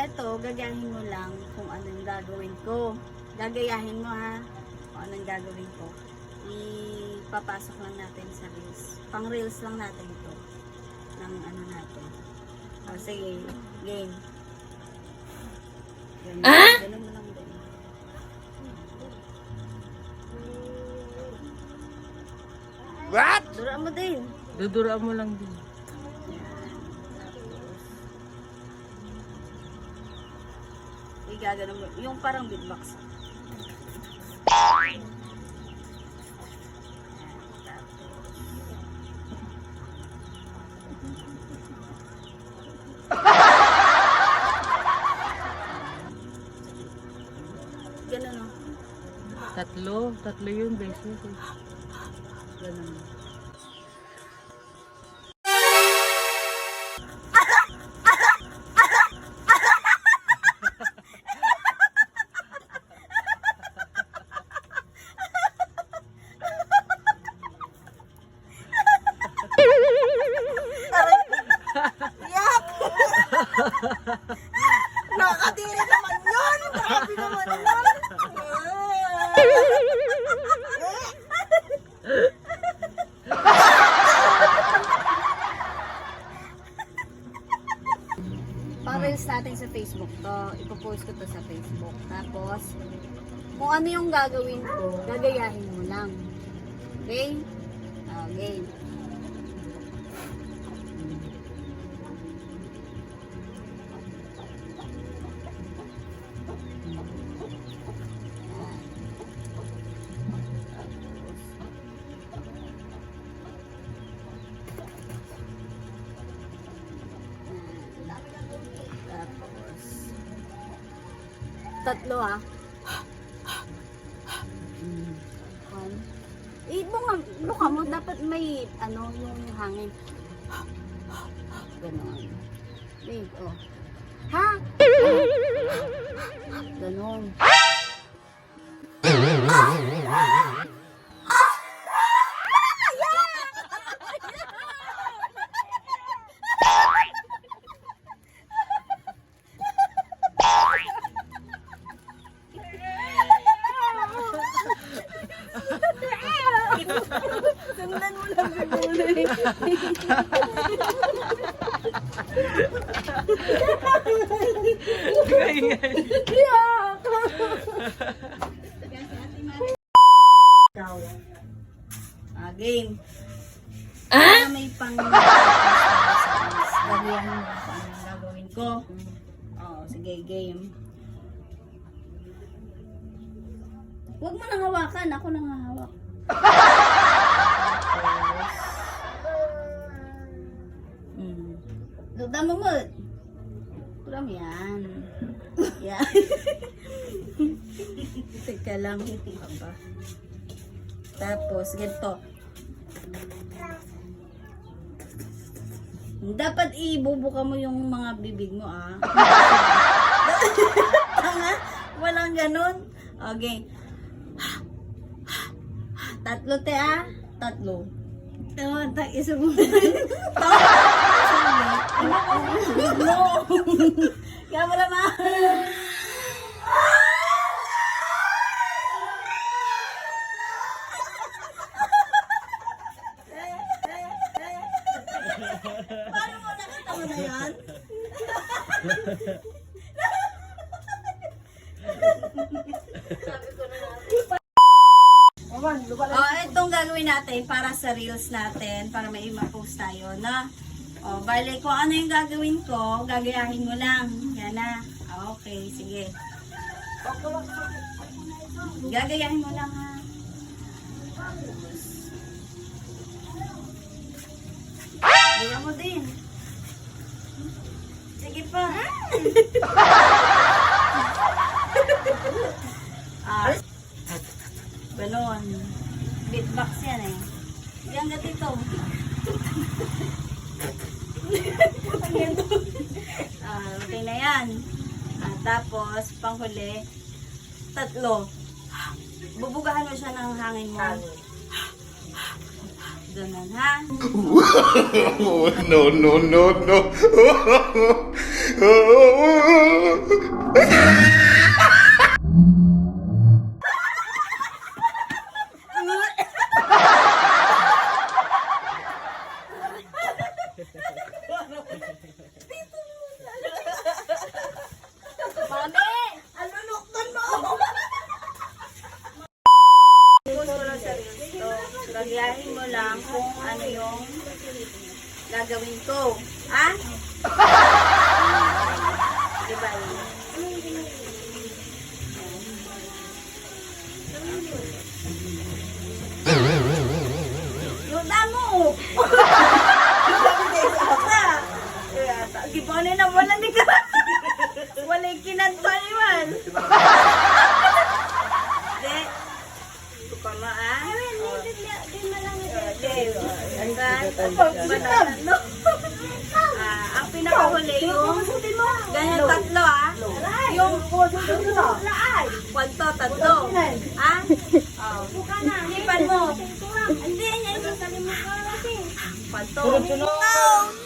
eto, gagayahin mo lang kung anong gagawin ko. Gagayahin mo ha, kung anong gagawin ko. Ipapasok lang natin sa reels. Pang reels lang natin ito. Ng ano natin. O, sige, game. Ganun mo lang din. What? Duraan mo din. Duduraan mo lang din. Igagano mo. Yung parang beatbox. Ganun o. Tatlo yung beses eh. Ganun. Yak! Nakakadiri naman yun! Grabe naman yun! Pa-reels natin sa Facebook to. Ipopost ko to sa Facebook. Tapos, kung ano yung gagawin ko, gagayahin mo lang. Okay? Okay. Tatlo ah. Buka mo, dapat may ano, yung hangin. Ganon. Wait, oh. Ha? Ganon. Sundan mo lang bibuli. Game. May pang gagawin mo kung anong gagawin ko. Oh, sige, game. Huwag mo nang hawakan, ako nang hahawak. Dama mo. Kuram yan. Yan. Teka lang. Aba. Tapos, ganito. Dapat ibubuka mo yung mga bibig mo ah. Tanga? Walang ganun. Okay. Tatlo te ah. Tatlo. Isa mo. No. Kaya mo naman. Paano mo nakatawa na yan? Sabi ko na natin. Itong gagawin natin para sa reels natin, para may ma-post tayo na. Bale, kung ano yung gagawin ko, gagayahin mo lang. Yan na. Okay, sige. Gagayahin mo lang ha. Gaya mo din. Sige pa. Balon. Beatbox yan eh. Yan gatito. Okay na yan. Tapos, panghuli, tatlo. Bubugahan mo siya ng hangin mo. Ganun, ha? No, no, no, no. Mami! Ano nukton mo? Focus mo lang sa reels to. Gagayahin mo lang kung ano yung gagawin ko. Ha? Diba yun? Yung damo! Gibonin na wala ni ka. Wala yung kinanta iwan. De. Ito pa ma ah. Ang pinakahuli yung ganyan tatlo ah. Yung kwanto tatlo. Ah? Hipan mo. Hindi, yan. Kwanto. Oh no!